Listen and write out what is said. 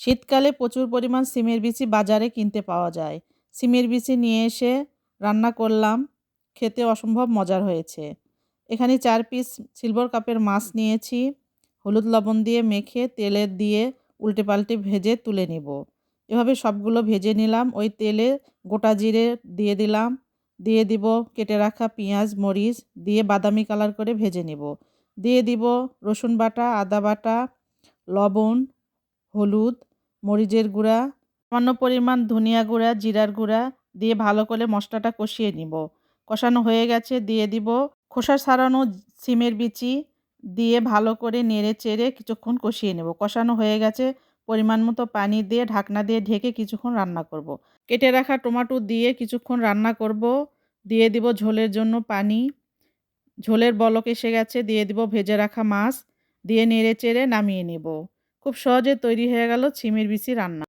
শীতকালে প্রচুর পরিমাণ সিমের বিচি বাজারে কিনতে পাওয়া যায়। সিমের বিচি নিয়ে এসে রান্না করলাম, খেতে অসম্ভব মজার হয়েছে। এখানে 4 পিস সিলভার কাপের মাছ নিয়েছি। হলুদ লবণ দিয়ে মেখে তেলে দিয়ে উল্টে পাল্টে ভেজে তুলে নেব। এভাবে সবগুলো ভেজে নিলাম। ওই তেলে গোটা জিরে দিয়ে দিলাম, দিয়ে দিব কেটে রাখা পেঁয়াজ মরিচ দিয়ে বাদামি কালার করে ভেজে নেব। দিয়ে দিব রসুন বাটা, আদা বাটা, লবণ, হলুদ, মরিচের গুঁড়া, সামান্য পরিমাণ ধনিয়া গুঁড়া, জিরার গুঁড়া দিয়ে ভালো করে মশলাটা কষিয়ে নিব। কষানো হয়ে গেছে, দিয়ে দিব খোসা ছাড়ানো সিমের বিচি দিয়ে ভালো করে নেড়ে চেড়ে কিছুক্ষণ কষিয়ে নেব। কষানো হয়ে গেছে, পরিমাণ মতো পানি দিয়ে ঢাকনা দিয়ে ঢেকে কিছুক্ষণ রান্না করব। কেটে রাখা টমেটো দিয়ে কিছুক্ষণ রান্না করব। দিয়ে দিব ঝোলের জন্য পানি। ঝোলের বলক এসে গেছে, দিয়ে দিব ভেজে রাখা মাছ, দিয়ে নেড়ে চেড়ে নামিয়ে নেব। খুব সহজে তৈরি হয়ে গেল সিমের বিচি রান্না।